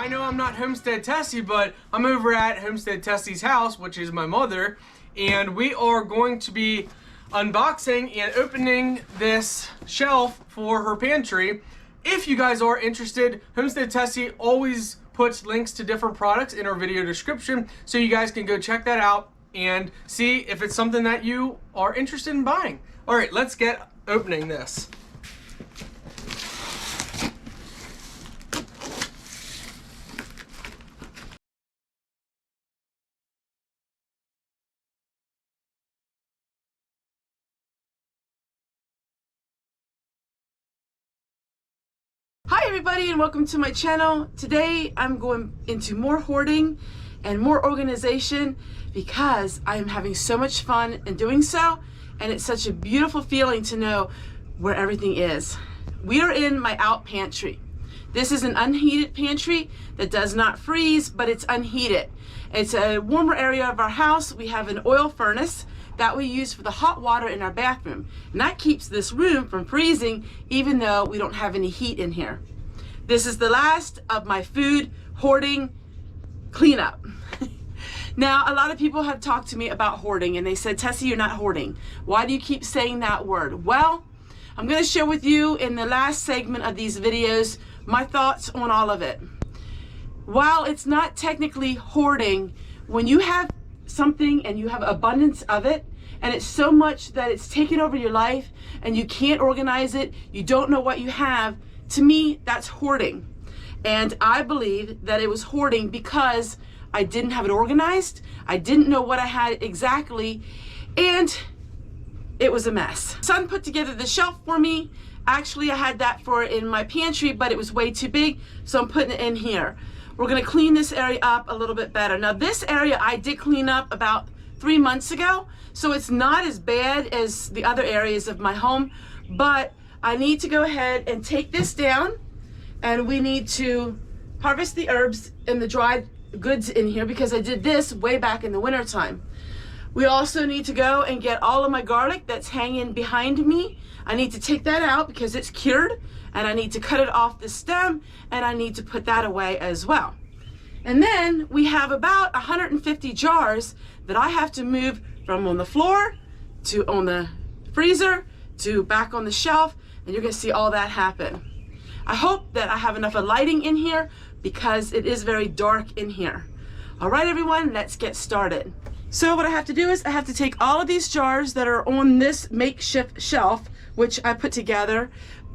I know I'm not Homestead Tessie, but I'm over at Homestead Tessie's house, which is my mother, and we are going to be unboxing and opening this shelf for her pantry. If you guys are interested, Homestead Tessie always puts links to different products in our video description, so you guys can go check that out and see if it's something that you are interested in buying. All right, let's get opening this. Hi everybody and welcome to my channel. Today I'm going into more hoarding and more organization because I am having so much fun in doing so, and it's such a beautiful feeling to know where everything is. We are in my out pantry. This is an unheated pantry that does not freeze, but it's unheated. It's a warmer area of our house. We have an oil furnace that we use for the hot water in our bathroom, and that keeps this room from freezing even though we don't have any heat in here. This is the last of my food hoarding cleanup. Now, a lot of people have talked to me about hoarding and they said, Tessie, you're not hoarding. Why do you keep saying that word? Well, I'm going to share with you in the last segment of these videos my thoughts on all of it. While it's not technically hoarding, when you have something and you have abundance of it and it's so much that it's taken over your life and you can't organize it, you don't know what you have, to me that's hoarding. And I believe that it was hoarding because I didn't have it organized, I didn't know what I had exactly, and it was a mess. Son put together the shelf for me. Actually, I had that for in my pantry, but it was way too big, so I'm putting it in here. We're gonna clean this area up a little bit better. Now this area I did clean up about 3 months ago, so it's not as bad as the other areas of my home, but I need to go ahead and take this down, and we need to harvest the herbs and the dried goods in here because I did this way back in the winter time. We also need to go and get all of my garlic that's hanging behind me. I need to take that out because it's cured, and I need to cut it off the stem, and I need to put that away as well. And then we have about 150 jars that I have to move from on the floor to on the freezer to back on the shelf, and you're gonna see all that happen. I hope that I have enough of lighting in here because it is very dark in here. All right, everyone, let's get started. So what I have to do is I have to take all of these jars that are on this makeshift shelf, which I put together,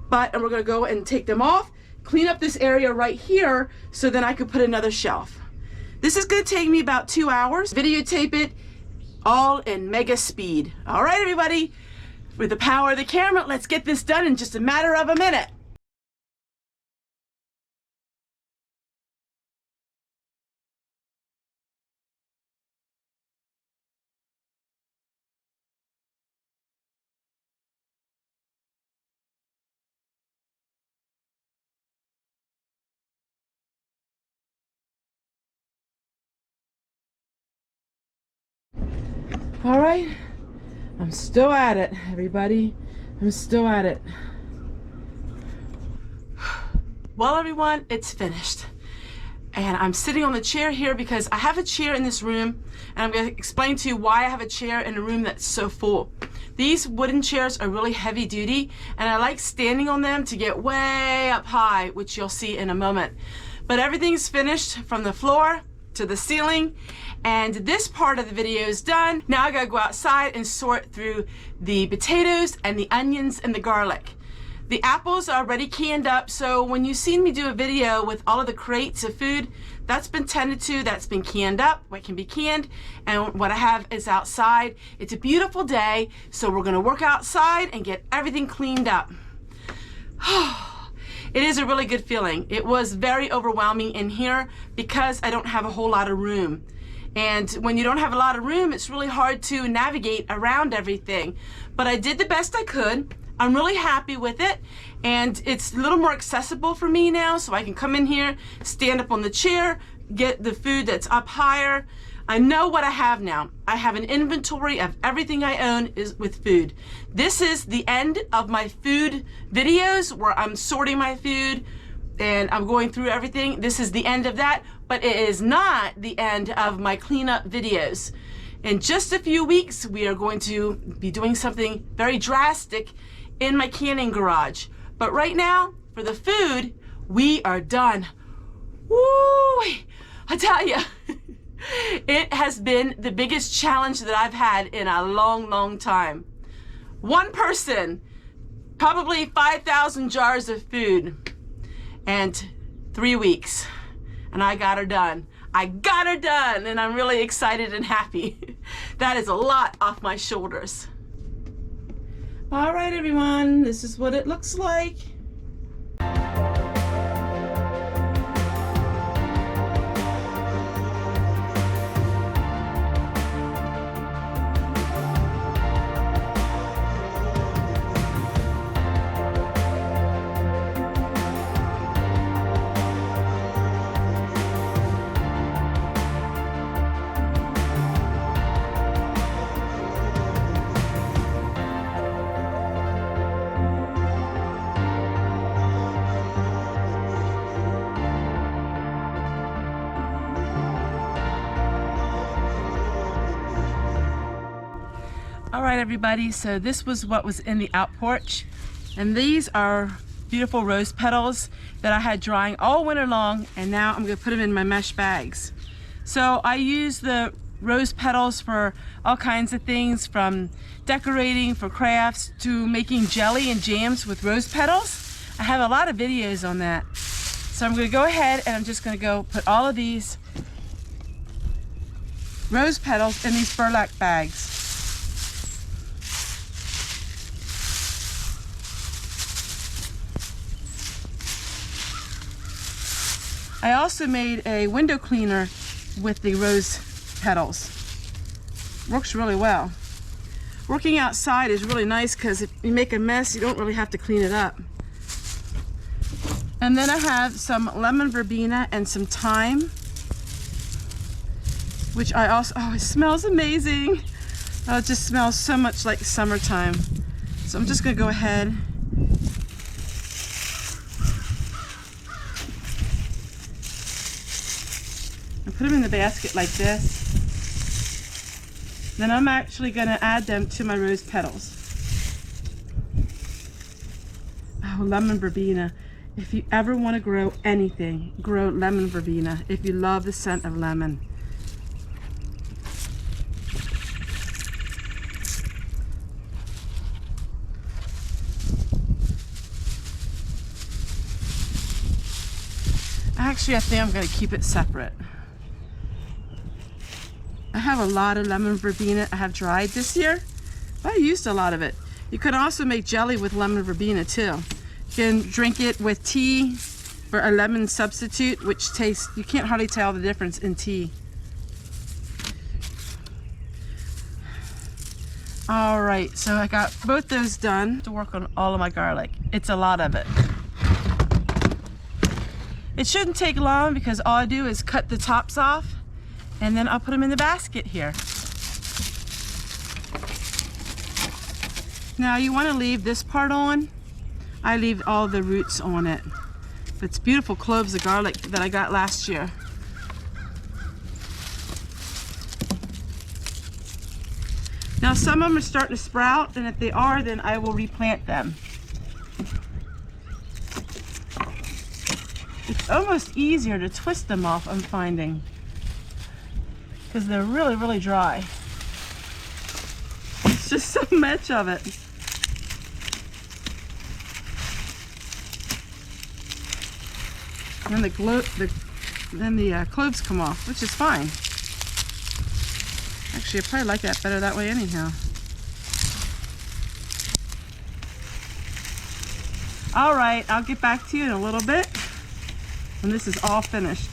and we're gonna go and take them off, clean up this area right here so then I could put another shelf. This is gonna take me about 2 hours. Videotape it all in mega speed. All right, everybody, with the power of the camera, let's get this done in just a matter of a minute. All right, I'm still at it, everybody. I'm still at it. Well, everyone, it's finished. And I'm sitting on the chair here because I have a chair in this room, and I'm going to explain to you why I have a chair in a room that's so full. These wooden chairs are really heavy duty, and I like standing on them to get way up high, which you'll see in a moment. But everything's finished from the floor to the ceiling, and this part of the video is done. Now I gotta go outside and sort through the potatoes and the onions and the garlic. The apples are already canned up, so when you've seen me do a video with all of the crates of food, that's been tended to, that's been canned up, what can be canned, and what I have is outside. It's a beautiful day, so we're gonna work outside and get everything cleaned up. It is a really good feeling. It was very overwhelming in here because I don't have a whole lot of room. And when you don't have a lot of room, it's really hard to navigate around everything. But I did the best I could. I'm really happy with it, and it's a little more accessible for me now, so I can come in here, stand up on the chair, get the food that's up higher. I know what I have now. I have an inventory of everything I own is with food. This is the end of my food videos where I'm sorting my food, and I'm going through everything. This is the end of that, but it is not the end of my cleanup videos. In just a few weeks, we are going to be doing something very drastic in my canning garage. But right now, for the food, we are done. Woo! I tell you, it has been the biggest challenge that I've had in a long, long time. One person, probably 5,000 jars of food, and 3 weeks, and I got her done. I got her done, and I'm really excited and happy. That is a lot off my shoulders. All right, everyone, this is what it looks like. All right, everybody, so this was what was in the out porch, and these are beautiful rose petals that I had drying all winter long, and now I'm gonna put them in my mesh bags. So I use the rose petals for all kinds of things, from decorating for crafts to making jelly and jams with rose petals. I have a lot of videos on that. So I'm gonna go ahead and I'm just gonna go put all of these rose petals in these burlap bags. I also made a window cleaner with the rose petals. Works really well. Working outside is really nice because if you make a mess, you don't really have to clean it up. And then I have some lemon verbena and some thyme, which I also, oh, it smells amazing. Oh, it just smells so much like summertime. So I'm just gonna go ahead and put them in the basket like this. Then I'm actually going to add them to my rose petals. Oh, lemon verbena. If you ever want to grow anything, grow lemon verbena if you love the scent of lemon. Actually, I think I'm going to keep it separate. I have a lot of lemon verbena I have dried this year. I used a lot of it. You could also make jelly with lemon verbena too. You can drink it with tea for a lemon substitute, which tastes, you can't hardly tell the difference in tea. All right, so I got both those done to work on all of my garlic. It's a lot of it. It shouldn't take long because all I do is cut the tops off, and then I'll put them in the basket here. Now you want to leave this part on. I leave all the roots on it. It's beautiful cloves of garlic that I got last year. Now some of them are starting to sprout, and if they are, then I will replant them. It's almost easier to twist them off, I'm finding, because they're really, really dry. It's just so much of it. And then the cloves come off, which is fine. Actually, I probably like that better that way anyhow. All right, I'll get back to you in a little bit when this is all finished.